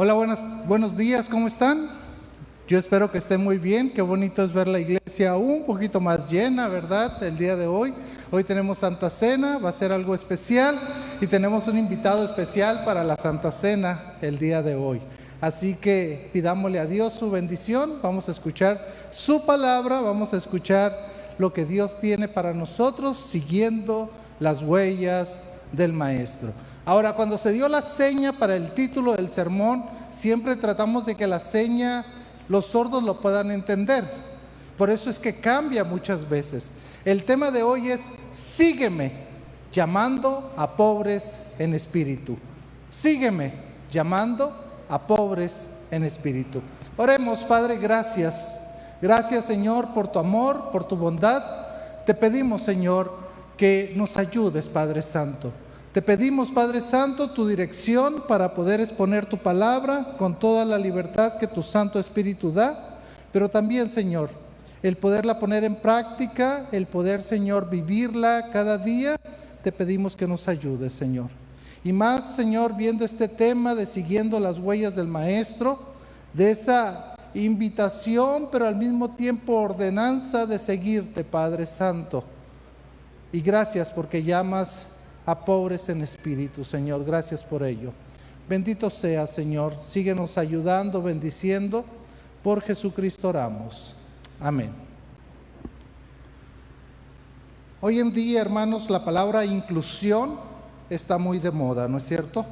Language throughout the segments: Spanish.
Hola, buenos días, ¿cómo están? Yo espero que estén muy bien. Qué bonito es ver la iglesia un poquito más llena, ¿verdad? El día de hoy. Hoy tenemos Santa Cena, va a ser algo especial y tenemos un invitado especial para la Santa Cena el día de hoy. Así que pidámosle a Dios su bendición, vamos a escuchar su palabra, vamos a escuchar lo que Dios tiene para nosotros siguiendo las huellas del Maestro. Ahora, cuando se dio la seña para el título del sermón, siempre tratamos de que la seña los sordos lo puedan entender. Por eso es que cambia muchas veces. El tema de hoy es sígueme, llamando a pobres en espíritu. Sígueme, llamando a pobres en espíritu. Oremos, Padre, gracias. Gracias, Señor, por tu amor, por tu bondad. Te pedimos, Señor, que nos ayudes, Padre Santo. Te pedimos, Padre Santo, tu dirección para poder exponer tu palabra con toda la libertad que tu Santo Espíritu da, pero también, Señor, el poderla poner en práctica, el poder, Señor, vivirla cada día, te pedimos que nos ayudes, Señor. Y más, Señor, viendo este tema de siguiendo las huellas del Maestro, de esa invitación, pero al mismo tiempo ordenanza de seguirte, Padre Santo. Y gracias porque llamas a pobres en espíritu, Señor, gracias por ello. Bendito sea, Señor, síguenos ayudando, bendiciendo, por Jesucristo oramos. Amén. Hoy en día, hermanos, la palabra inclusión está muy de moda, ¿no es cierto?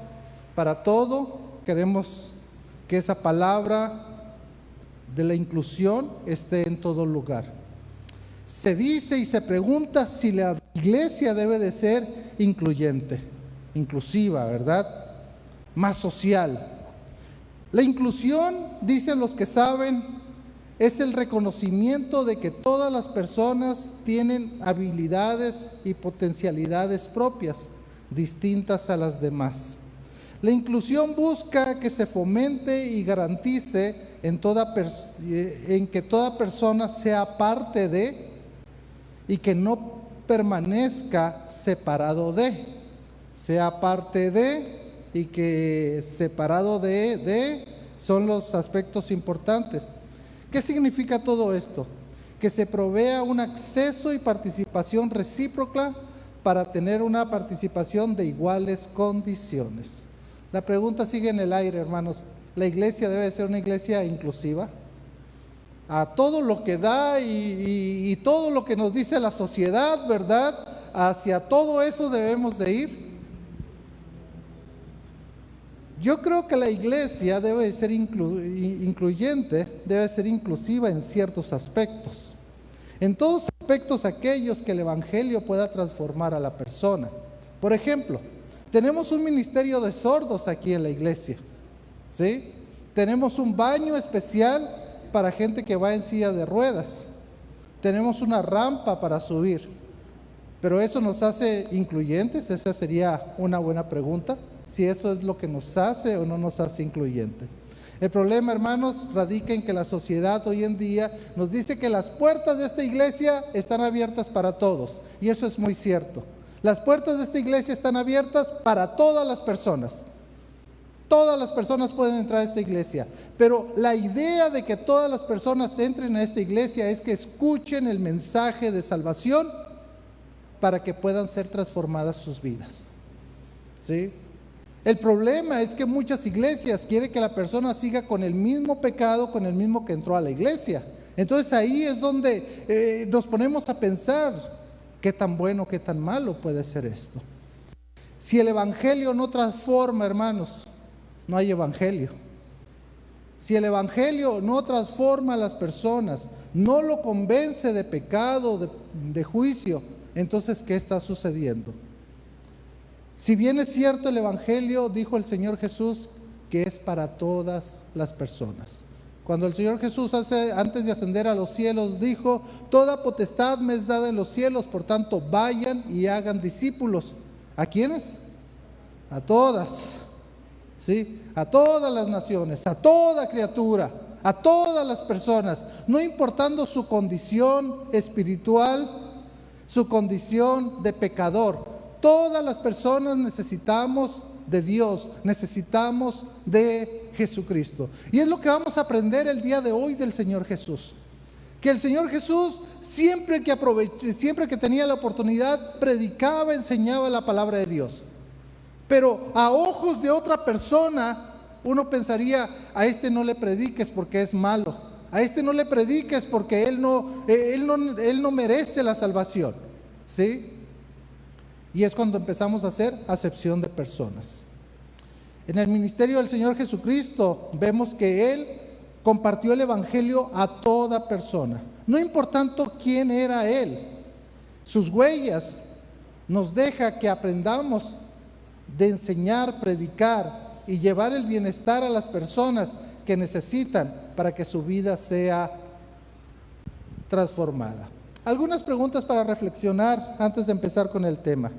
Para todo queremos que esa palabra de la inclusión esté en todo lugar. Se dice y se pregunta si la iglesia debe de ser incluyente, inclusiva, ¿verdad? Más social. La inclusión, dicen los que saben, es el reconocimiento de que todas las personas tienen habilidades y potencialidades propias, distintas a las demás. La inclusión busca que se fomente y garantice en que toda persona sea parte de y que no permanezca separado de, sea parte de y que separado de son los aspectos importantes. ¿Qué significa todo esto? Que se provea un acceso y participación recíproca para tener una participación de iguales condiciones. La pregunta sigue en el aire, hermanos. ¿La iglesia debe ser una iglesia inclusiva? A todo lo que da y todo lo que nos dice la sociedad, ¿verdad? Hacia todo eso debemos de ir. Yo creo que la iglesia debe ser incluyente, debe ser inclusiva en ciertos aspectos. En todos aspectos aquellos que el evangelio pueda transformar a la persona. Por ejemplo, tenemos un ministerio de sordos aquí en la iglesia, ¿sí? Tenemos un baño especial para gente que va en silla de ruedas. Tenemos una rampa para subir. ¿Pero eso nos hace incluyentes? Esa sería una buena pregunta. Si eso es lo que nos hace o no nos hace incluyente. El problema, hermanos, radica en que la sociedad hoy en día nos dice que las puertas de esta iglesia están abiertas para todos. Y eso es muy cierto. Las puertas de esta iglesia están abiertas para todas las personas. Todas las personas pueden entrar a esta iglesia, pero la idea de que todas las personas entren a esta iglesia es que escuchen el mensaje de salvación para que puedan ser transformadas sus vidas, ¿sí? El problema es que muchas iglesias quieren que la persona siga con el mismo pecado, con el mismo que entró a la iglesia. Entonces ahí es donde nos ponemos a pensar qué tan bueno, qué tan malo puede ser esto. Si el evangelio no transforma, hermanos, no hay evangelio. Si el evangelio no transforma a las personas, no lo convence de pecado, de juicio, entonces ¿qué está sucediendo? Si bien es cierto el evangelio, dijo el Señor Jesús, que es para todas las personas. Cuando el Señor Jesús antes de ascender a los cielos dijo, toda potestad me es dada en los cielos, por tanto vayan y hagan discípulos. ¿A quiénes? A todas. ¿Sí? A todas las naciones, a toda criatura, a todas las personas, no importando su condición espiritual, su condición de pecador. Todas las personas necesitamos de Dios, necesitamos de Jesucristo. Y es lo que vamos a aprender el día de hoy del Señor Jesús. Que el Señor Jesús, siempre que tenía la oportunidad, predicaba, enseñaba la palabra de Dios. Pero a ojos de otra persona, uno pensaría: a este no le prediques porque es malo, a este no le prediques porque él no merece la salvación, ¿sí? Y es cuando empezamos a hacer acepción de personas. En el ministerio del Señor Jesucristo vemos que Él compartió el evangelio a toda persona, no importando quién era Él. Sus huellas nos deja que aprendamos de enseñar, predicar y llevar el bienestar a las personas que necesitan para que su vida sea transformada. Algunas preguntas para reflexionar antes de empezar con el tema.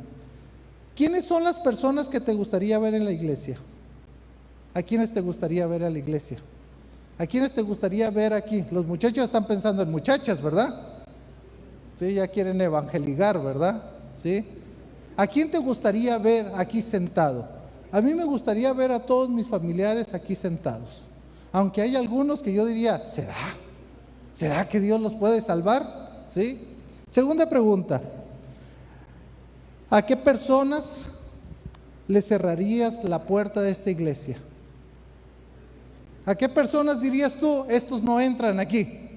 ¿Quiénes son las personas que te gustaría ver en la iglesia? ¿A quiénes te gustaría ver en la iglesia? ¿A quiénes te gustaría ver aquí? Los muchachos están pensando en muchachas, ¿verdad? Sí, ya quieren evangelizar, ¿verdad? Sí. ¿A quién te gustaría ver aquí sentado? A mí me gustaría ver a todos mis familiares aquí sentados. Aunque hay algunos que yo diría: ¿será que Dios los puede salvar? ¿Sí? Segunda pregunta: ¿a qué personas le cerrarías la puerta de esta iglesia? ¿A qué personas dirías tú: estos no entran aquí?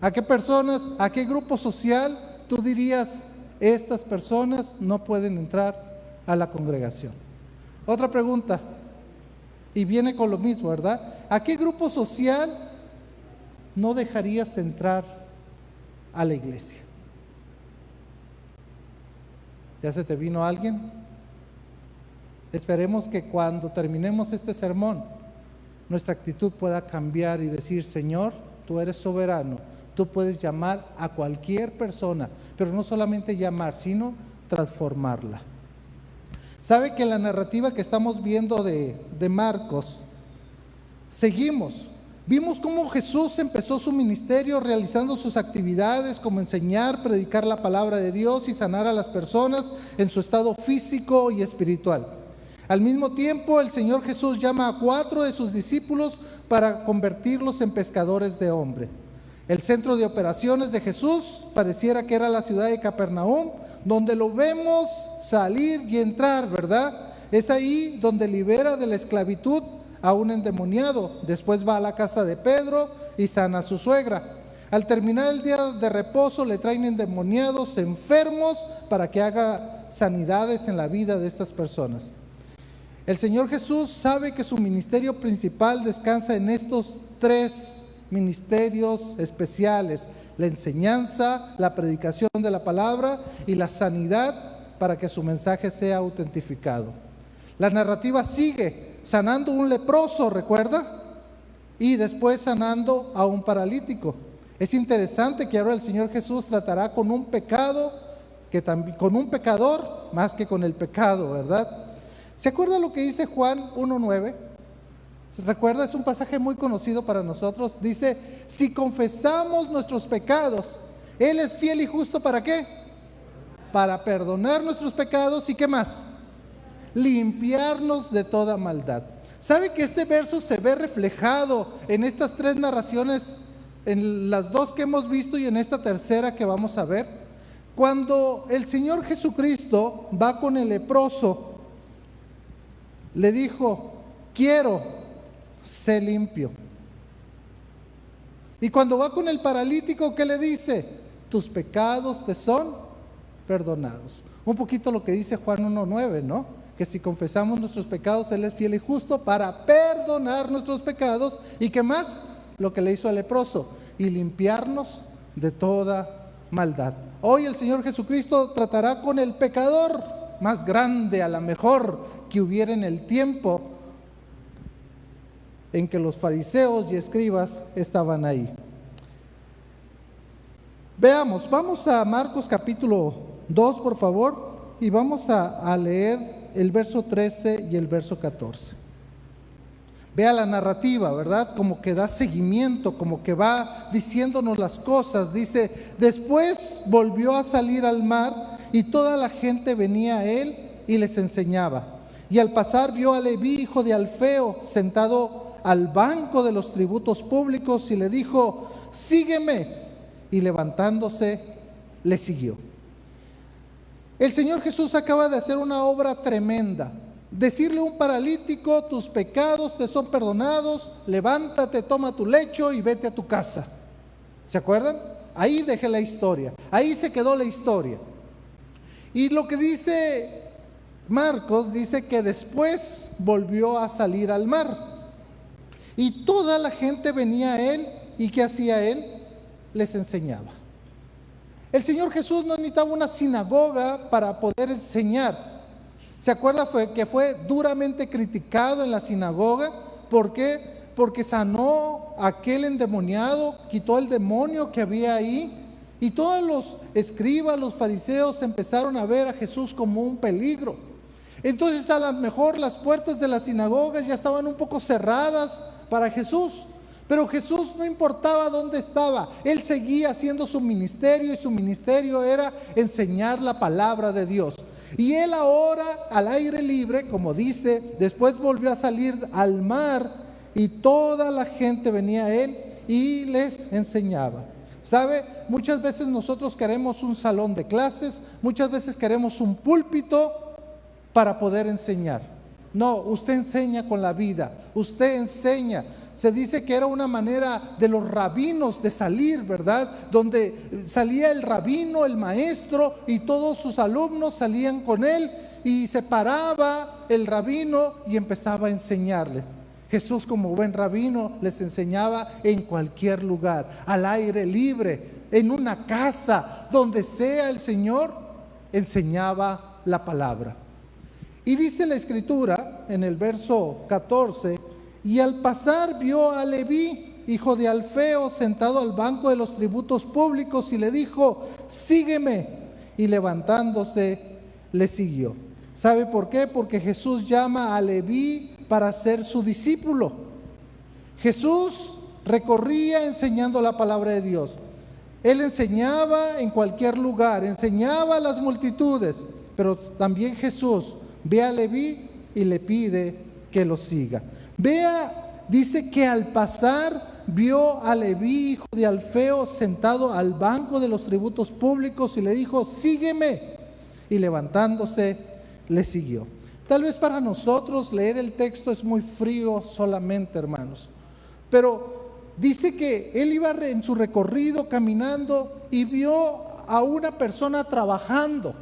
¿A qué personas, a qué grupo social tú dirías: estas personas no pueden entrar a la congregación? Otra pregunta, y viene con lo mismo, ¿verdad? ¿A qué grupo social no dejarías entrar a la iglesia? ¿Ya se te vino alguien? Esperemos que cuando terminemos este sermón, nuestra actitud pueda cambiar y decir: Señor, tú eres soberano, tú puedes llamar a cualquier persona, pero no solamente llamar, sino transformarla. ¿Sabe que la narrativa que estamos viendo de Marcos, vimos cómo Jesús empezó su ministerio realizando sus actividades como enseñar, predicar la palabra de Dios y sanar a las personas en su estado físico y espiritual. Al mismo tiempo, el Señor Jesús llama a 4 de sus discípulos para convertirlos en pescadores de hombres. El centro de operaciones de Jesús pareciera que era la ciudad de Capernaum, donde lo vemos salir y entrar, ¿verdad? Es ahí donde libera de la esclavitud a un endemoniado. Después va a la casa de Pedro y sana a su suegra. Al terminar el día de reposo, le traen endemoniados enfermos para que haga sanidades en la vida de estas personas. El Señor Jesús sabe que su ministerio principal descansa en estos 3 ministerios especiales: la enseñanza, la predicación de la palabra y la sanidad, para que su mensaje sea autentificado. La narrativa sigue sanando un leproso, ¿recuerda? Y después sanando a un paralítico. Es interesante que ahora el Señor Jesús tratará con un pecado, con un pecador más que con el pecado, ¿verdad? ¿Se acuerda lo que dice Juan 1:9? ¿Se recuerda? Es un pasaje muy conocido para nosotros. Dice: si confesamos nuestros pecados, Él es fiel y justo, ¿para qué? Para perdonar nuestros pecados y ¿qué más? Limpiarnos de toda maldad. ¿Sabe que este verso se ve reflejado en estas 3 narraciones, en las 2 que hemos visto y en esta tercera que vamos a ver? Cuando el Señor Jesucristo va con el leproso, le dijo: quiero, sé limpio. Y cuando va con el paralítico, ¿qué le dice? Tus pecados te son perdonados. Un poquito lo que dice Juan 1:9, ¿no? Que si confesamos nuestros pecados, Él es fiel y justo para perdonar nuestros pecados. ¿Y qué más? Lo que le hizo al leproso: y limpiarnos de toda maldad. Hoy el Señor Jesucristo tratará con el pecador más grande, a lo mejor, que hubiera en el tiempo en que los fariseos y escribas estaban ahí. Veamos, vamos a Marcos capítulo 2, por favor, y vamos a leer el verso 13 y el verso 14. Vea la narrativa, ¿verdad? Como que da seguimiento, como que va diciéndonos las cosas. Dice: después volvió a salir al mar y toda la gente venía a él y les enseñaba. Y al pasar vio a Leví, hijo de Alfeo, sentado al banco de los tributos públicos, y le dijo: sígueme. Y levantándose, le siguió. El Señor Jesús acaba de hacer una obra tremenda. Decirle a un paralítico: tus pecados te son perdonados, levántate, toma tu lecho y vete a tu casa. ¿Se acuerdan? Ahí dejé la historia, ahí se quedó la historia. Y lo que dice Marcos, dice que después volvió a salir al mar. Y toda la gente venía a él, ¿y qué hacía él? Les enseñaba. El Señor Jesús no necesitaba una sinagoga para poder enseñar. ¿Se acuerda que fue duramente criticado en la sinagoga? ¿Por qué? Porque sanó a aquel endemoniado, quitó el demonio que había ahí, y todos los escribas, los fariseos empezaron a ver a Jesús como un peligro. Entonces a lo mejor las puertas de las sinagogas ya estaban un poco cerradas para Jesús, pero Jesús no importaba dónde estaba, Él seguía haciendo su ministerio, y su ministerio era enseñar la palabra de Dios. Y Él ahora, al aire libre, como dice, después volvió a salir al mar, y toda la gente venía a Él y les enseñaba. ¿Sabe? Muchas veces nosotros queremos un salón de clases, muchas veces queremos un púlpito para poder enseñar. No, usted enseña con la vida, usted enseña. Se dice que era una manera de los rabinos de salir, ¿verdad? Donde salía el rabino, el maestro, y todos sus alumnos salían con él, y se paraba el rabino y empezaba a enseñarles. Jesús, como buen rabino, les enseñaba en cualquier lugar, al aire libre, en una casa, donde sea el Señor, enseñaba la palabra. Y dice la Escritura en el verso 14: y al pasar vio a Leví, hijo de Alfeo, sentado al banco de los tributos públicos, y le dijo: sígueme. Y levantándose, le siguió. ¿Sabe por qué? Porque Jesús llama a Leví para ser su discípulo. Jesús recorría enseñando la palabra de Dios. Él enseñaba en cualquier lugar, enseñaba a las multitudes, pero también Jesús ve a Leví y le pide que lo siga. Vea, dice que al pasar vio a Leví, hijo de Alfeo, sentado al banco de los tributos públicos, y le dijo: sígueme. Y levantándose, le siguió. Tal vez para nosotros leer el texto es muy frío solamente, hermanos, pero dice que él iba en su recorrido caminando y vio a una persona trabajando,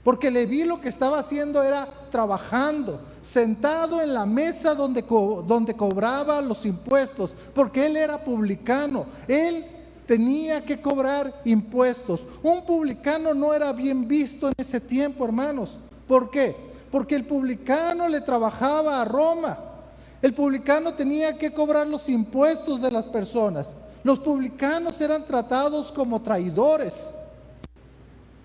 porque Leví lo que estaba haciendo era trabajando, sentado en la mesa donde cobraba los impuestos, porque él era publicano, él tenía que cobrar impuestos. Un publicano no era bien visto en ese tiempo, hermanos. ¿Por qué? Porque el publicano le trabajaba a Roma. El publicano tenía que cobrar los impuestos de las personas. Los publicanos eran tratados como traidores.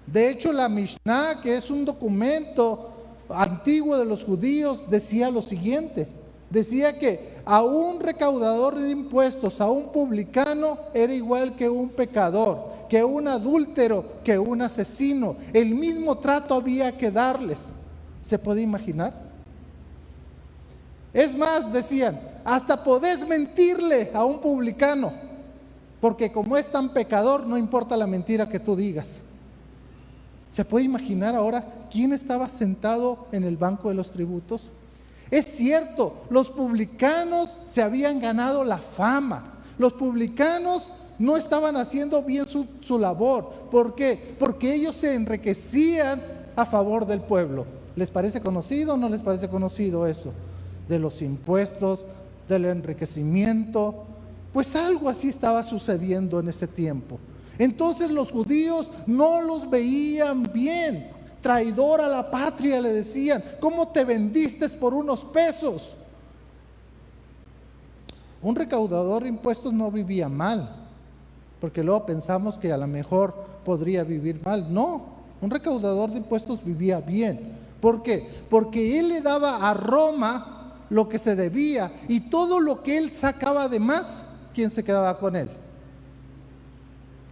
De hecho, la Mishnah, que es un documento antiguo de los judíos, decía lo siguiente: decía que a un recaudador de impuestos, a un publicano, era igual que un pecador, que un adúltero, que un asesino. El mismo trato había que darles. ¿Se puede imaginar? Es más, decían, hasta podés mentirle a un publicano, porque como es tan pecador, no importa la mentira que tú digas. ¿Se puede imaginar ahora quién estaba sentado en el banco de los tributos? Es cierto, los publicanos se habían ganado la fama. Los publicanos no estaban haciendo bien su labor. ¿Por qué? Porque ellos se enriquecían a favor del pueblo. ¿Les parece conocido o no les parece conocido eso? De los impuestos, del enriquecimiento. Pues algo así estaba sucediendo en ese tiempo. Entonces los judíos no los veían bien. Traidor a la patria, le decían. ¿Cómo te vendiste por unos pesos? Un recaudador de impuestos no vivía mal, porque luego pensamos que a lo mejor podría vivir mal. No, un recaudador de impuestos vivía bien. ¿Por qué? Porque él le daba a Roma lo que se debía, y todo lo que él sacaba de más, ¿quién se quedaba con él?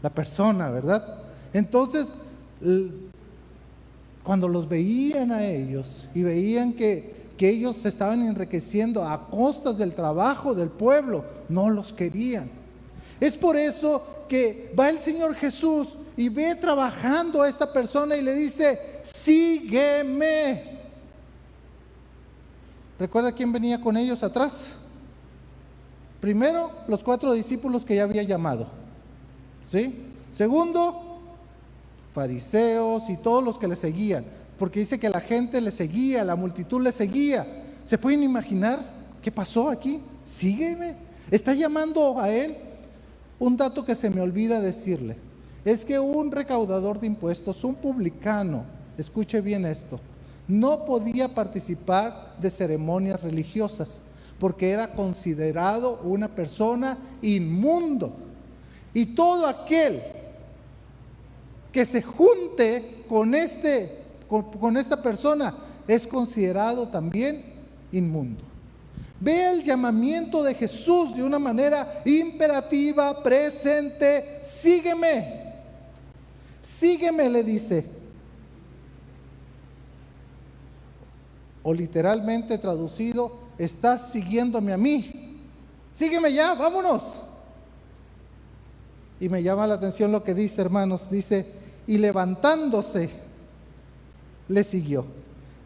La persona, ¿verdad? Entonces, cuando los veían a ellos y veían que ellos se estaban enriqueciendo a costas del trabajo del pueblo, no los querían. Es por eso que va el Señor Jesús y ve trabajando a esta persona y le dice: sígueme. ¿Recuerda quién venía con ellos atrás? Primero, los 4 discípulos que ya había llamado, ¿sí? Segundo, fariseos y todos los que le seguían, porque dice que la gente le seguía, la multitud le seguía. ¿Se pueden imaginar qué pasó aquí? Sígueme. Está llamando a él. Un dato que se me olvida decirle es que un recaudador de impuestos, un publicano, escuche bien esto, no podía participar de ceremonias religiosas porque era considerado una persona inmundo. Y todo aquel que se junte con esta persona es considerado también inmundo. Ve el llamamiento de Jesús de una manera imperativa, presente. Sígueme. Sígueme, le dice. O literalmente traducido, estás siguiéndome a mí. Sígueme ya, vámonos. Y me llama la atención lo que dice, hermanos. Dice, y levantándose, le siguió.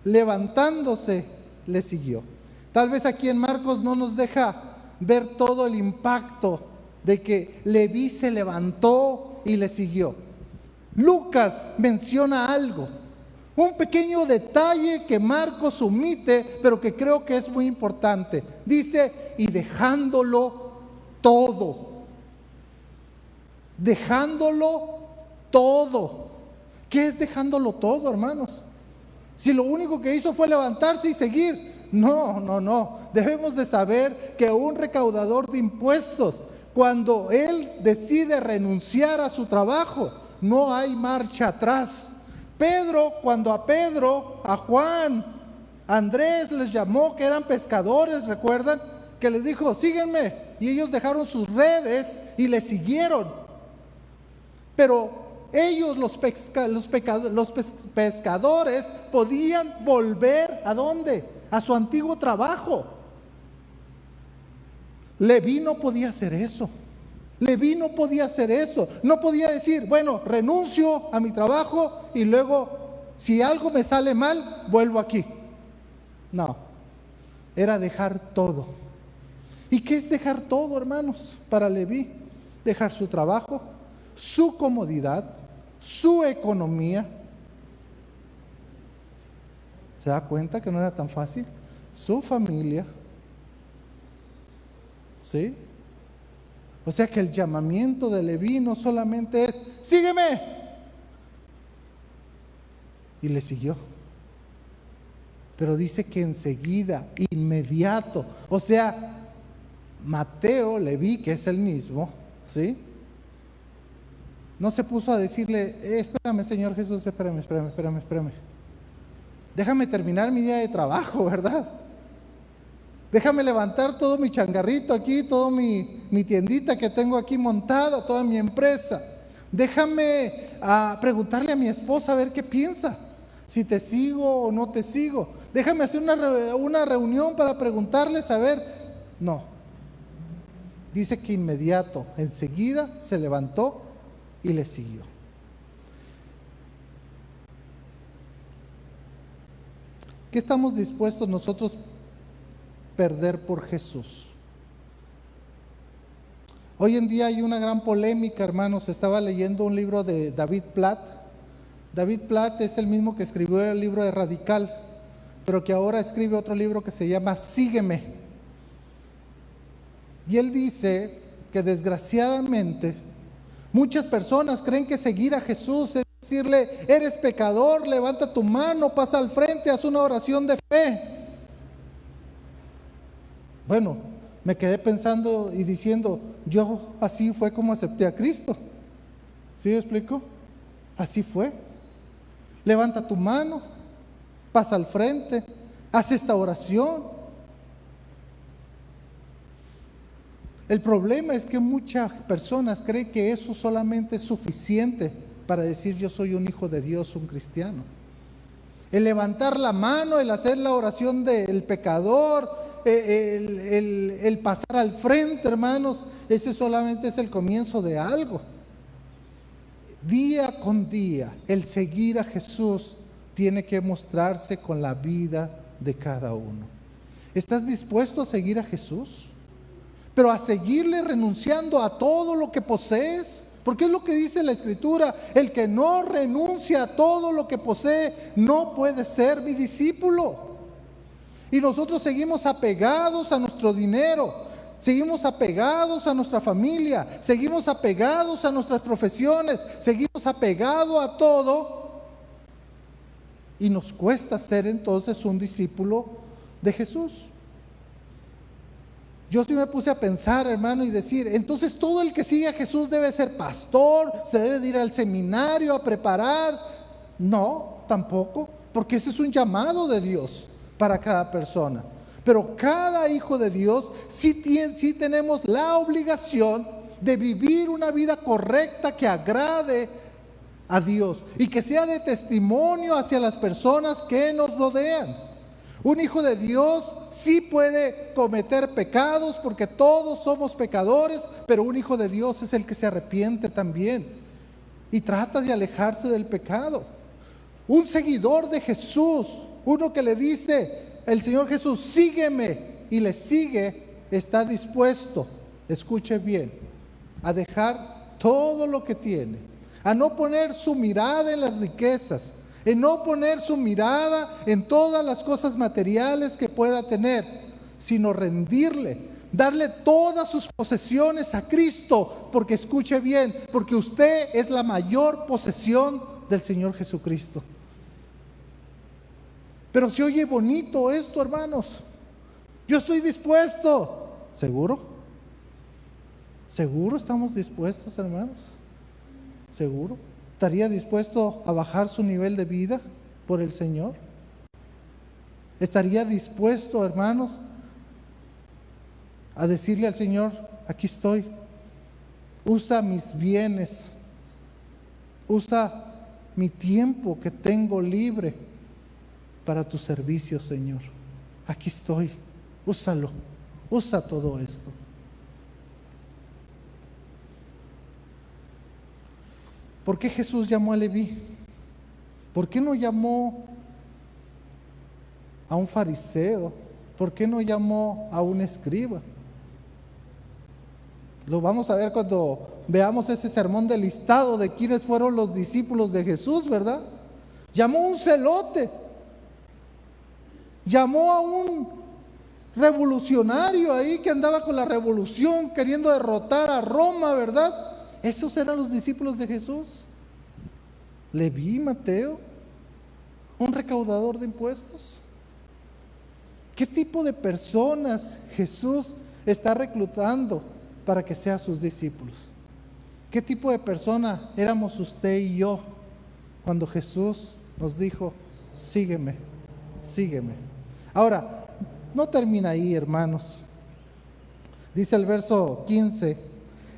Levantándose, le siguió. Tal vez aquí en Marcos no nos deja ver todo el impacto de que Leví se levantó y le siguió. Lucas menciona algo, un pequeño detalle que Marcos omite, pero que creo que es muy importante. Dice, y dejándolo todo. Dejándolo todo. ¿Qué es dejándolo todo, hermanos? Si lo único que hizo fue levantarse y seguir. No. Debemos de saber que un recaudador de impuestos, cuando él decide renunciar a su trabajo, no hay marcha atrás. Pedro, cuando a Juan, a Andrés les llamó, que eran pescadores, ¿recuerdan? Que les dijo, síguenme. Y ellos dejaron sus redes y le siguieron. Pero ellos, los pescadores, podían volver ¿a dónde? A su antiguo trabajo. Leví no podía hacer eso. Leví no podía hacer eso. No podía decir, bueno, renuncio a mi trabajo y luego, si algo me sale mal, vuelvo aquí. No, era dejar todo. ¿Y qué es dejar todo, hermanos? Para Leví, dejar su trabajo, su comodidad, su economía. ¿Se da cuenta que no era tan fácil? Su familia. ¿Sí? O sea que el llamamiento de Leví no solamente es, sígueme. Y le siguió. Pero dice que enseguida, inmediato. O sea, Mateo, Leví, que es el mismo, ¿sí? No se puso a decirle, espérame, Señor Jesús, espérame. Déjame terminar mi día de trabajo, ¿verdad? Déjame levantar todo mi changarrito aquí, toda mi tiendita que tengo aquí montada, toda mi empresa. Déjame preguntarle a mi esposa a ver qué piensa, si te sigo o no te sigo. Déjame hacer una reunión para preguntarles a ver. No. Dice que inmediato, enseguida se levantó y le siguió. ¿Qué estamos dispuestos nosotros perder por Jesús? Hoy en día hay una gran polémica, hermanos. Estaba leyendo un libro de David Platt. David Platt es el mismo que escribió el libro de Radical, pero que ahora escribe otro libro que se llama Sígueme. Y él dice que desgraciadamente muchas personas creen que seguir a Jesús es decirle, eres pecador, levanta tu mano, pasa al frente, haz una oración de fe. Bueno, me quedé pensando y diciendo, yo así fue como acepté a Cristo. ¿Sí me explico? Así fue. Levanta tu mano, pasa al frente, haz esta oración. El problema es que muchas personas creen que eso solamente es suficiente para decir yo soy un hijo de Dios, un cristiano. El levantar la mano, el hacer la oración del pecador, el pasar al frente, hermanos, ese solamente es el comienzo de algo. Día con día, el seguir a Jesús tiene que mostrarse con la vida de cada uno. ¿Estás dispuesto a seguir a Jesús? Pero a seguirle renunciando a todo lo que posees. Porque es lo que dice la Escritura: el que no renuncia a todo lo que posee no puede ser mi discípulo. Y nosotros seguimos apegados a nuestro dinero, seguimos apegados a nuestra familia, seguimos apegados a nuestras profesiones, seguimos apegados a todo, y nos cuesta ser entonces un discípulo de Jesús. Yo sí me puse a pensar, hermano, y decir, entonces todo el que sigue a Jesús debe ser pastor, se debe de ir al seminario a preparar. No, tampoco, porque ese es un llamado de Dios para cada persona. Pero cada hijo de Dios sí tenemos la obligación de vivir una vida correcta que agrade a Dios y que sea de testimonio hacia las personas que nos rodean. Un hijo de Dios sí puede cometer pecados, porque todos somos pecadores, pero un hijo de Dios es el que se arrepiente también y trata de alejarse del pecado. Un seguidor de Jesús, uno que le dice el Señor Jesús, sígueme, y le sigue, está dispuesto, escuche bien, a dejar todo lo que tiene, a no poner su mirada en las riquezas, en no poner su mirada en todas las cosas materiales que pueda tener, sino rendirle, darle todas sus posesiones a Cristo, porque escuche bien, porque usted es la mayor posesión del Señor Jesucristo. Pero se oye bonito esto, hermanos. Yo estoy dispuesto. ¿Seguro? ¿Seguro estamos dispuestos, hermanos? ¿Seguro? ¿Estaría dispuesto a bajar su nivel de vida por el Señor? ¿Estaría dispuesto, hermanos, a decirle al Señor, aquí estoy, usa mis bienes, usa mi tiempo que tengo libre para tu servicio, Señor? Aquí estoy, úsalo, usa todo esto. ¿Por qué Jesús llamó a Leví? ¿Por qué no llamó a un fariseo? ¿Por qué no llamó a un escriba? Lo vamos a ver cuando veamos ese sermón del listado de quiénes fueron los discípulos de Jesús, ¿verdad? Llamó a un celote, llamó a un revolucionario ahí que andaba con la revolución queriendo derrotar a Roma, ¿verdad? Esos eran los discípulos de Jesús. Leví, Mateo, un recaudador de impuestos. ¿Qué tipo de personas Jesús está reclutando para que sean sus discípulos? ¿Qué tipo de persona éramos usted y yo cuando Jesús nos dijo, sígueme, sígueme? Ahora, no termina ahí, hermanos. Dice el verso 15,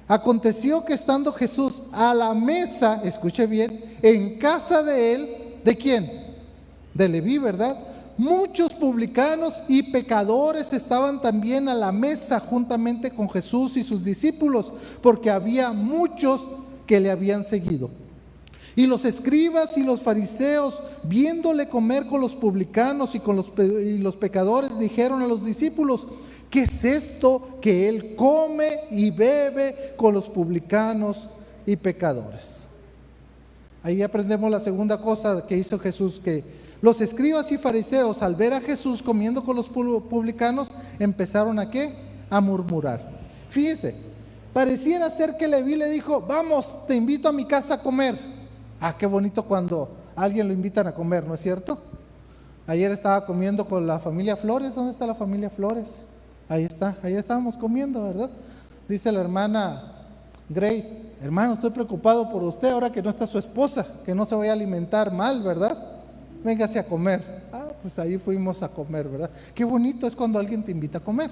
aconteció que estando Jesús a la mesa, escuche bien, en casa de él, ¿de quién? De Leví, ¿verdad? Muchos publicanos y pecadores estaban también a la mesa juntamente con Jesús y sus discípulos, porque había muchos que le habían seguido. Y los escribas y los fariseos, viéndole comer con los publicanos y con los pecadores, dijeron a los discípulos, ¿qué es esto que él come y bebe con los publicanos y pecadores? Ahí aprendemos la segunda cosa que hizo Jesús, que los escribas y fariseos, al ver a Jesús comiendo con los publicanos, empezaron ¿a qué? A murmurar. Fíjense, pareciera ser que Leví le dijo, vamos, te invito a mi casa a comer. Ah, qué bonito cuando a alguien lo invitan a comer, ¿no es cierto? Ayer estaba comiendo con la familia Flores. ¿Dónde está la familia Flores? Ahí está, ahí estábamos comiendo, ¿verdad? Dice la hermana Grace, hermano, estoy preocupado por usted ahora que no está su esposa, que no se vaya a alimentar mal, ¿verdad? Véngase a comer. Ah, pues ahí fuimos a comer, ¿verdad? Qué bonito es cuando alguien te invita a comer.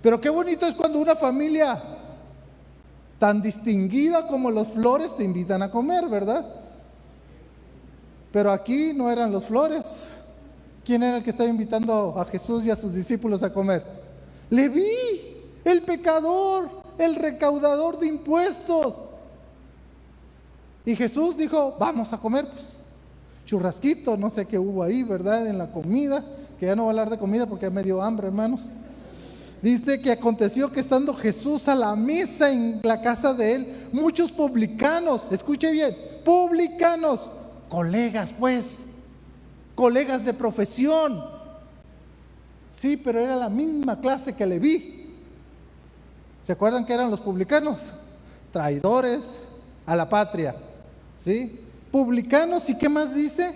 Pero qué bonito es cuando una familia tan distinguida como los Flores te invitan a comer, ¿verdad? Pero aquí no eran los Flores, ¿Quién era el que estaba invitando a Jesús y a sus discípulos a comer? Leví, el pecador, el recaudador de impuestos. Y Jesús dijo, vamos a comer, pues, churrasquito, no sé qué hubo ahí, ¿verdad? En la comida, que ya no voy a hablar de comida porque ya me dio hambre, hermanos. Dice que aconteció que estando Jesús a la mesa en la casa de él, muchos publicanos, escuche bien, publicanos, colegas pues, colegas de profesión, sí, pero era la misma clase que Leví. ¿Se acuerdan que eran los publicanos? Traidores a la patria, ¿sí? Publicanos, ¿y qué más dice?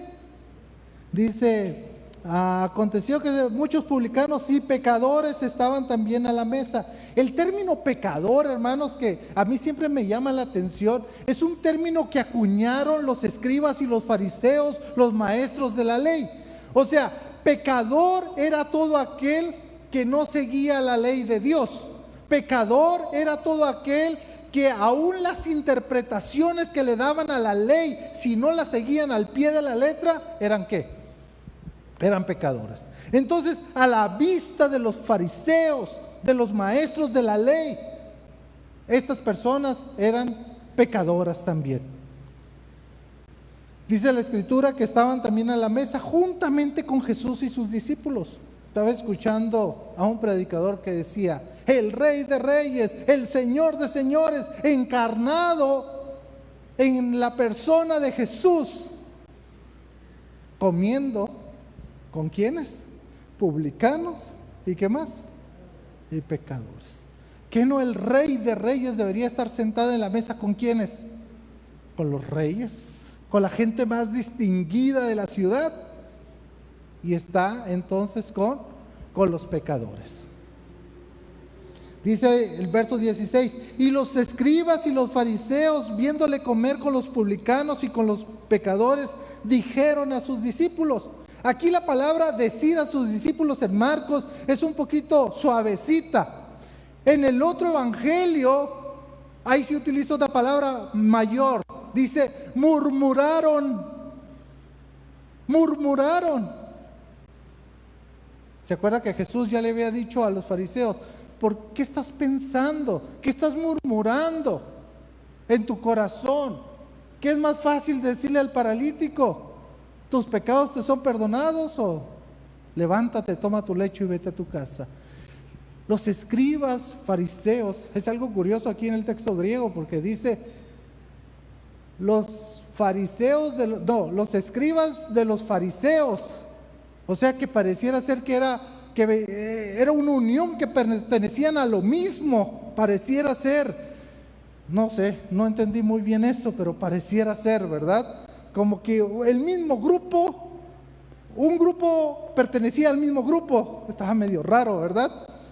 Dice, aconteció que muchos publicanos y pecadores estaban también a la mesa. El término pecador, hermanos, que a mí siempre me llama la atención, es un término que acuñaron los escribas y los fariseos, los maestros de la ley. O sea, pecador era todo aquel que no seguía la ley de Dios. Pecador era todo aquel que aún las interpretaciones que le daban a la ley, si no la seguían al pie de la letra, ¿eran qué? Eran pecadores. Entonces, a la vista de los fariseos, de los maestros de la ley, estas personas eran pecadoras también. Dice la Escritura que estaban también a la mesa juntamente con Jesús y sus discípulos. Estaba escuchando a un predicador que decía, el Rey de Reyes, el Señor de Señores, encarnado en la persona de Jesús, comiendo. ¿Con quiénes? Publicanos y ¿qué más? Y pecadores. ¿Qué no el Rey de Reyes debería estar sentado en la mesa con quiénes? Con los reyes, con la gente más distinguida de la ciudad, y está entonces con los pecadores. Dice el verso 16, y los escribas y los fariseos, viéndole comer con los publicanos y con los pecadores, dijeron a sus discípulos. Aquí la palabra decir a sus discípulos en Marcos es un poquito suavecita. En el otro evangelio, ahí se utiliza una palabra mayor. Dice, murmuraron. ¿Se acuerda que Jesús ya le había dicho a los fariseos, ¿por qué estás pensando? ¿Qué estás murmurando en tu corazón? ¿Qué es más fácil decirle al paralítico? ¿Tus pecados te son perdonados? O levántate, toma tu lecho y vete a tu casa. Los escribas, fariseos, es algo curioso aquí en el texto griego porque dice los escribas de los fariseos. O sea que pareciera ser que era una unión, que pertenecían a lo mismo, pareciera ser. No sé, no entendí muy bien eso, pero pareciera ser, ¿verdad? Como que el mismo grupo, un grupo pertenecía al mismo grupo. Estaba medio raro, ¿verdad?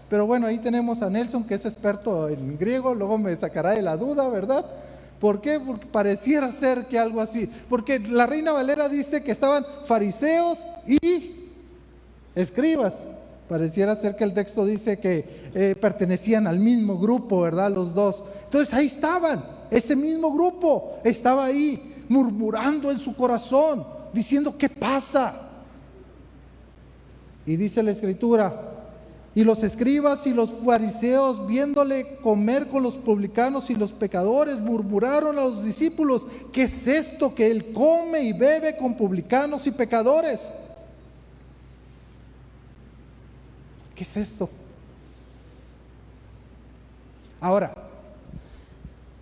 Pero bueno, ahí tenemos a Nelson, que es experto en griego, luego me sacará de la duda, ¿verdad? ¿Por qué? Porque pareciera ser que algo así. Porque la Reina Valera dice que estaban fariseos y escribas. Pareciera ser que el texto dice que pertenecían al mismo grupo, ¿verdad? Los dos. Entonces ahí estaban, ese mismo grupo estaba ahí, murmurando en su corazón, diciendo, ¿qué pasa? Y dice la Escritura, y los escribas y los fariseos, viéndole comer con los publicanos y los pecadores, murmuraron a los discípulos, ¿qué es esto que él come y bebe con publicanos y pecadores? ¿Qué es esto? Ahora,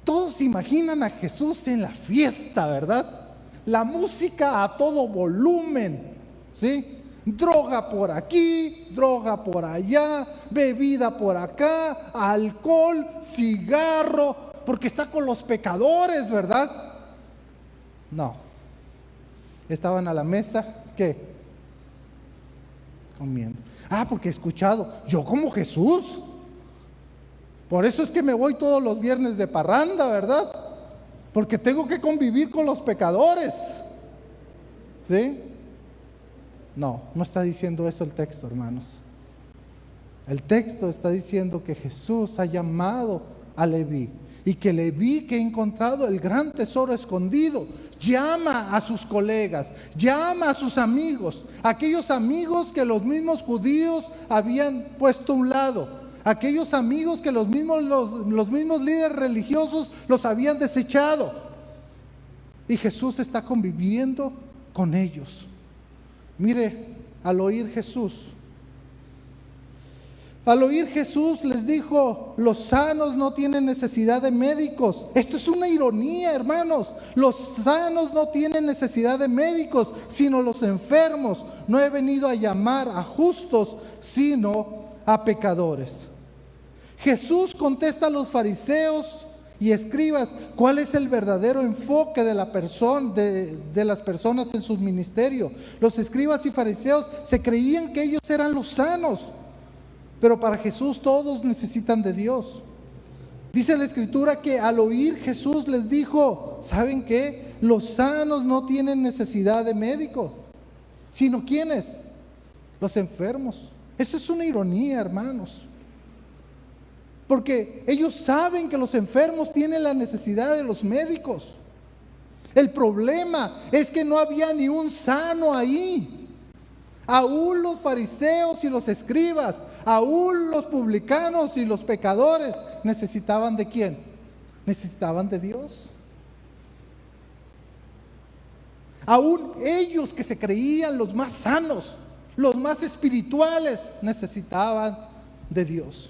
todos imaginan a Jesús en la fiesta, ¿verdad? La música a todo volumen, ¿sí? Droga por aquí, droga por allá, bebida por acá, alcohol, cigarro, porque está con los pecadores, ¿verdad? No. Estaban a la mesa, ¿qué? Comiendo. Porque he escuchado, yo como Jesús. Por eso es que me voy todos los viernes de parranda, ¿verdad? Porque tengo que convivir con los pecadores. ¿Sí? No, no está diciendo eso el texto, hermanos. El texto está diciendo que Jesús ha llamado a Leví y que Leví, que ha encontrado el gran tesoro escondido, llama a sus colegas, llama a sus amigos, aquellos amigos que los mismos judíos habían puesto a un lado, aquellos amigos que los mismos líderes religiosos los habían desechado. Y Jesús está conviviendo con ellos. Mire, al oír Jesús les dijo: los sanos no tienen necesidad de médicos. Esto es una ironía, hermanos. Los sanos no tienen necesidad de médicos, sino los enfermos. No he venido a llamar a justos, sino a pecadores. Jesús contesta a los fariseos y escribas cuál es el verdadero enfoque de las personas en su ministerio. Los escribas y fariseos se creían que ellos eran los sanos, pero para Jesús todos necesitan de Dios. Dice la Escritura que al oír Jesús les dijo: ¿saben qué? Los sanos no tienen necesidad de médico, sino ¿quiénes? Los enfermos. Eso es una ironía, hermanos, porque ellos saben que los enfermos tienen la necesidad de los médicos. El problema es que no había ni un sano ahí. Aún los fariseos y los escribas, aún los publicanos y los pecadores necesitaban ¿de quién? Necesitaban de Dios. Aún ellos que se creían los más sanos, los más espirituales, necesitaban de Dios.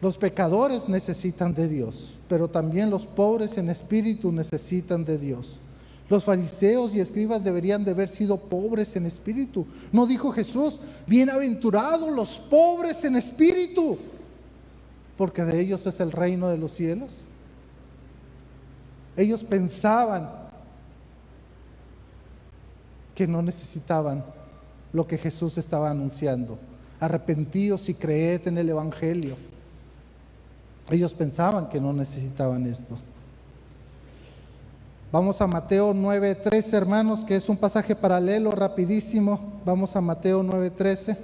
Los pecadores necesitan de Dios, pero también los pobres en espíritu necesitan de Dios. Los fariseos y escribas deberían de haber sido pobres en espíritu. ¿No dijo Jesús: bienaventurados los pobres en espíritu, porque de ellos es el reino de los cielos? Ellos pensaban que no necesitaban lo que Jesús estaba anunciando: arrepentíos y creed en el Evangelio. Ellos pensaban que no necesitaban esto. Vamos a Mateo 9:13, hermanos, que es un pasaje paralelo, rapidísimo. Vamos a Mateo 9:13.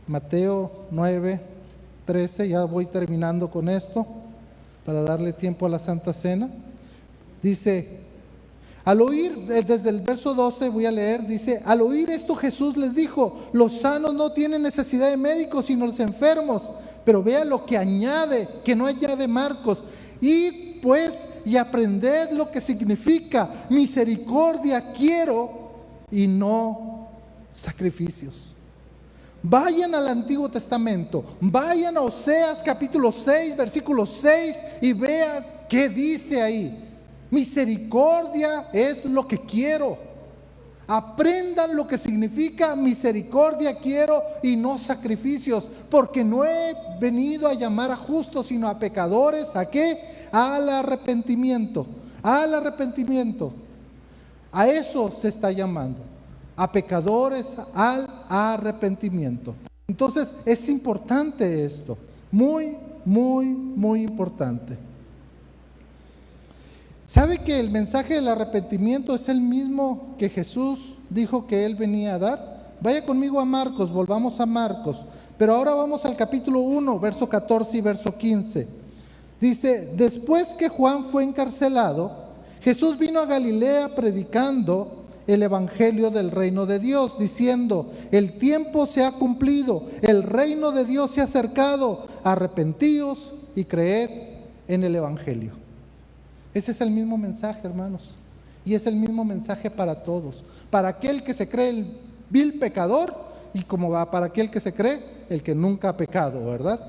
Mateo 9:13, ya voy terminando con esto para darle tiempo a la Santa Cena. Dice, al oír, desde el verso 12 voy a leer, dice: al oír esto Jesús les dijo: los sanos no tienen necesidad de médicos, sino los enfermos. Pero vea lo que añade, que no añade Marcos: id pues y aprended lo que significa misericordia quiero y no sacrificios. Vayan al Antiguo Testamento, vayan a Oseas capítulo 6, versículo 6 y vean qué dice ahí. Misericordia es lo que quiero. Aprendan lo que significa misericordia quiero y no sacrificios, porque no he venido a llamar a justos, sino a pecadores. ¿A qué? Al arrepentimiento. Al arrepentimiento. A eso se está llamando. A pecadores al arrepentimiento. Entonces es importante esto. Muy, muy, muy importante. ¿Sabe que el mensaje del arrepentimiento es el mismo que Jesús dijo que Él venía a dar? Vaya conmigo a Marcos, volvamos a Marcos. Pero ahora vamos al capítulo 1, verso 14 y verso 15. Dice: después que Juan fue encarcelado, Jesús vino a Galilea predicando el evangelio del reino de Dios, diciendo: el tiempo se ha cumplido, el reino de Dios se ha acercado, arrepentíos y creed en el evangelio. Ese es el mismo mensaje, hermanos, y es el mismo mensaje para todos, para aquel que se cree el vil pecador y como va para aquel que se cree el que nunca ha pecado, ¿verdad?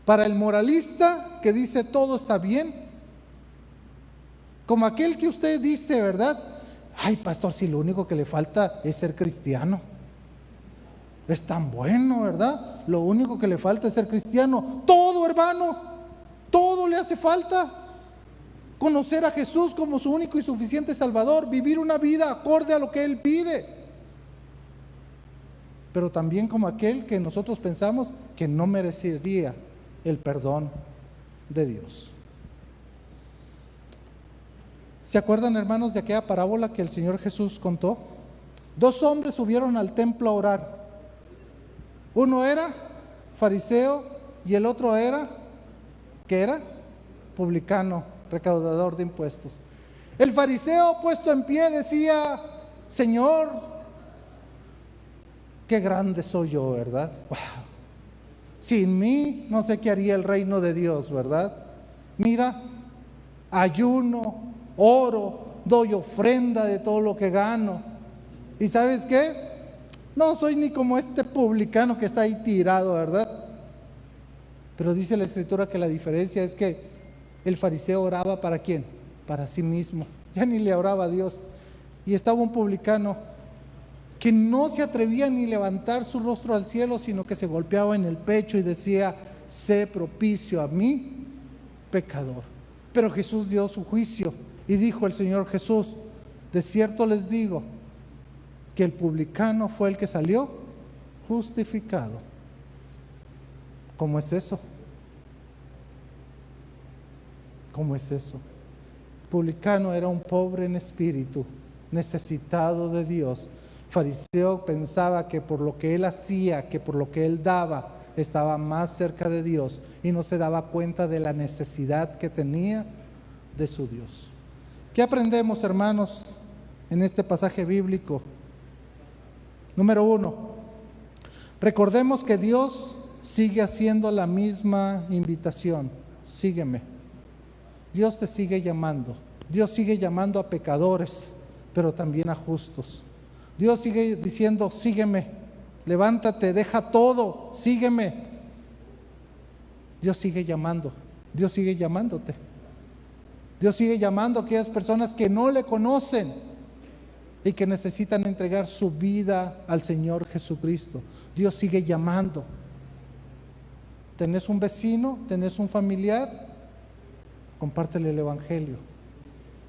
Para el moralista que dice todo está bien, como aquel que usted dice, ¿verdad? Ay, pastor, si lo único que le falta es ser cristiano. Es tan bueno, ¿verdad? Lo único que le falta es ser cristiano. Todo, hermano, todo le hace falta. Conocer a Jesús como su único y suficiente Salvador, vivir una vida acorde a lo que Él pide. Pero también como aquel que nosotros pensamos que no merecería el perdón de Dios. ¿Se acuerdan, hermanos, de aquella parábola que el Señor Jesús contó? 2 hombres subieron al templo a orar. Uno era fariseo, y el otro era, ¿qué era? Publicano, recaudador de impuestos. El fariseo puesto en pie decía: Señor, qué grande soy yo, ¿verdad? Wow. Sin mí no sé qué haría el reino de Dios, ¿verdad? Mira, ayuno, oro, doy ofrenda de todo lo que gano. ¿Y sabes qué? No soy ni como este publicano que está ahí tirado, ¿verdad? Pero dice la Escritura que la diferencia es que el fariseo oraba ¿para quién? Para sí mismo. Ya ni le oraba a Dios. Y estaba un publicano que no se atrevía ni levantar su rostro al cielo, sino que se golpeaba en el pecho y decía: sé propicio a mí, pecador. Pero Jesús dio su juicio y dijo el Señor Jesús: de cierto les digo que el publicano fue el que salió justificado. ¿Cómo es eso? ¿Cómo es eso? El publicano era un pobre en espíritu, necesitado de Dios. Fariseo pensaba que por lo que él hacía, que por lo que él daba, estaba más cerca de Dios y no se daba cuenta de la necesidad que tenía de su Dios. ¿Qué aprendemos, hermanos, en este pasaje bíblico? Número 1, recordemos que Dios sigue haciendo la misma invitación: sígueme. Dios te sigue llamando. Dios sigue llamando a pecadores, pero también a justos. Dios sigue diciendo: sígueme, levántate, deja todo, sígueme. Dios sigue llamando, Dios sigue llamándote. Dios sigue llamando a aquellas personas que no le conocen y que necesitan entregar su vida al Señor Jesucristo. Dios sigue llamando. ¿Tenés un vecino? ¿Tenés un familiar? Compártele el Evangelio.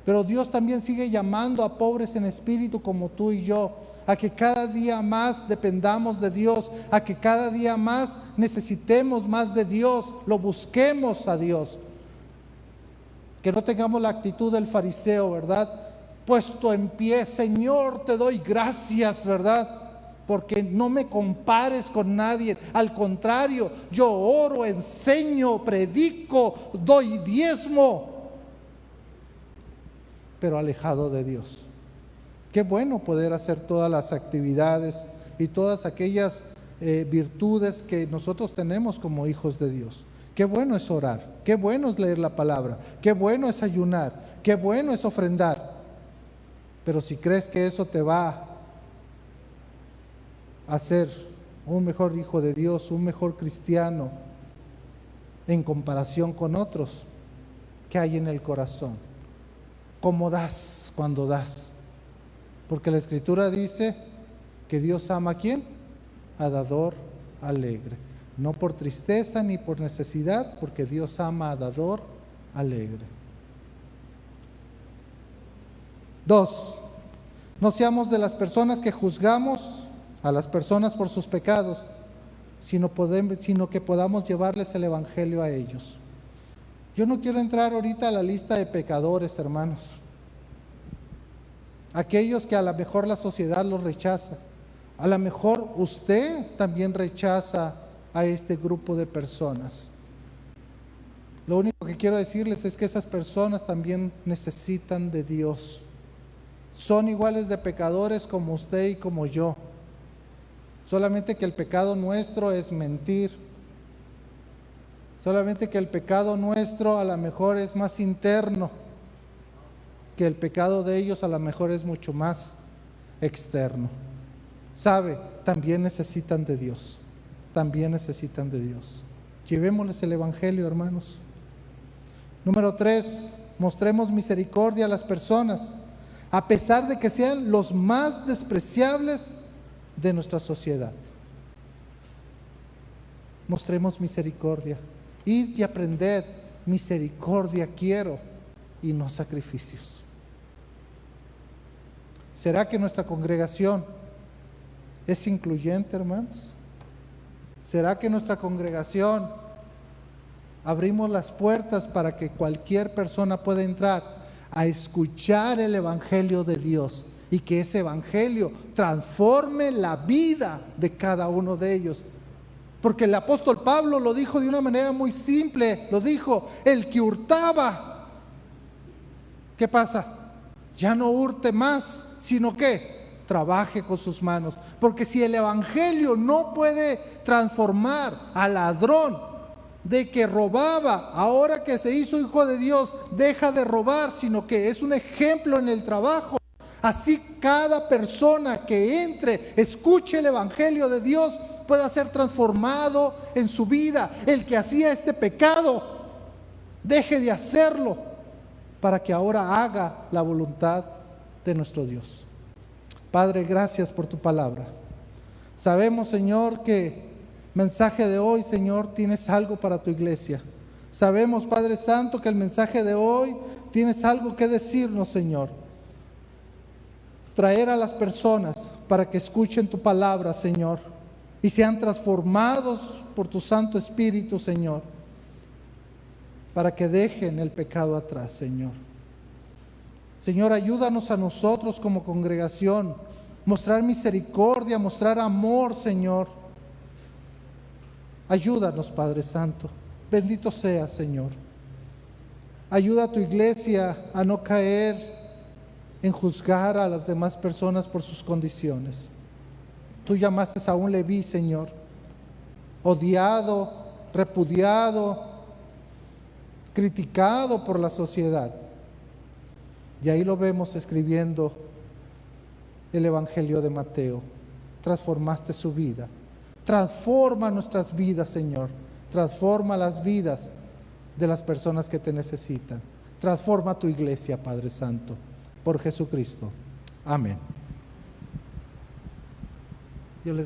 Pero Dios también sigue llamando a pobres en espíritu como tú y yo, a que cada día más dependamos de Dios, a que cada día más necesitemos más de Dios, lo busquemos a Dios. Que no tengamos la actitud del fariseo, ¿verdad? Puesto en pie: Señor, te doy gracias, ¿verdad? Porque no me compares con nadie. Al contrario, yo oro, enseño, predico, doy diezmo, pero alejado de Dios. Qué bueno poder hacer todas las actividades y todas aquellas virtudes que nosotros tenemos como hijos de Dios. Qué bueno es orar, qué bueno es leer la palabra, qué bueno es ayunar, qué bueno es ofrendar. Pero si crees que eso te va a ser un mejor hijo de Dios, un mejor cristiano en comparación con otros, ¿qué hay en el corazón? ¿Cómo das cuando das? Porque la Escritura dice que Dios ama ¿a quién? A dador alegre. No por tristeza ni por necesidad, porque Dios ama a dador alegre. 2. No seamos de las personas que juzgamos a las personas por sus pecados, sino que podamos llevarles el Evangelio a ellos. Yo no quiero entrar ahorita a la lista de pecadores, hermanos. Aquellos que a lo mejor la sociedad los rechaza. A lo mejor usted también rechaza a este grupo de personas. Lo único que quiero decirles es que esas personas también necesitan de Dios. Son iguales de pecadores como usted y como yo. Solamente que el pecado nuestro es mentir. Solamente que el pecado nuestro a lo mejor es más interno, que el pecado de ellos a lo mejor es mucho más externo. ¿Sabe? También necesitan de Dios. También necesitan de Dios. Llevémosles el Evangelio, hermanos. Número 3, mostremos misericordia a las personas, a pesar de que sean los más despreciables de nuestra sociedad. Mostremos misericordia. Id y aprended, misericordia quiero y no sacrificios. ¿Será que nuestra congregación es incluyente, hermanos? ¿Será que nuestra congregación abrimos las puertas para que cualquier persona pueda entrar a escuchar el Evangelio de Dios y que ese Evangelio transforme la vida de cada uno de ellos Porque el apóstol Pablo lo dijo de una manera muy simple, lo dijo: el que hurtaba, ¿qué pasa? Ya no hurte más, sino que trabaje con sus manos. Porque si el evangelio no puede transformar al ladrón de que robaba, ahora que se hizo hijo de Dios, deja de robar, sino que es un ejemplo en el trabajo. Así cada persona que entre, escuche el evangelio de Dios, pueda ser transformado en su vida. El que hacía este pecado, deje de hacerlo, para que ahora haga la voluntad de nuestro Dios. Padre, gracias por tu palabra. Sabemos, Señor, que mensaje de hoy, Señor, tienes algo para tu iglesia. Sabemos, Padre Santo, que el mensaje de hoy tienes algo que decirnos, Señor. Traer a las personas para que escuchen tu palabra, Señor, y sean transformados por tu Santo Espíritu, Señor, para que dejen el pecado atrás, Señor. Señor, ayúdanos a nosotros como congregación, mostrar misericordia, mostrar amor, Señor. Ayúdanos, Padre Santo. Bendito seas, Señor. Ayuda a tu iglesia a no caer en juzgar a las demás personas por sus condiciones. Tú llamaste a un Leví, Señor, odiado, repudiado, criticado por la sociedad. Y ahí lo vemos escribiendo el Evangelio de Mateo. Transformaste su vida. Transforma nuestras vidas, Señor. Transforma las vidas de las personas que te necesitan. Transforma tu iglesia, Padre Santo. Por Jesucristo. Amén. Dios les bendiga.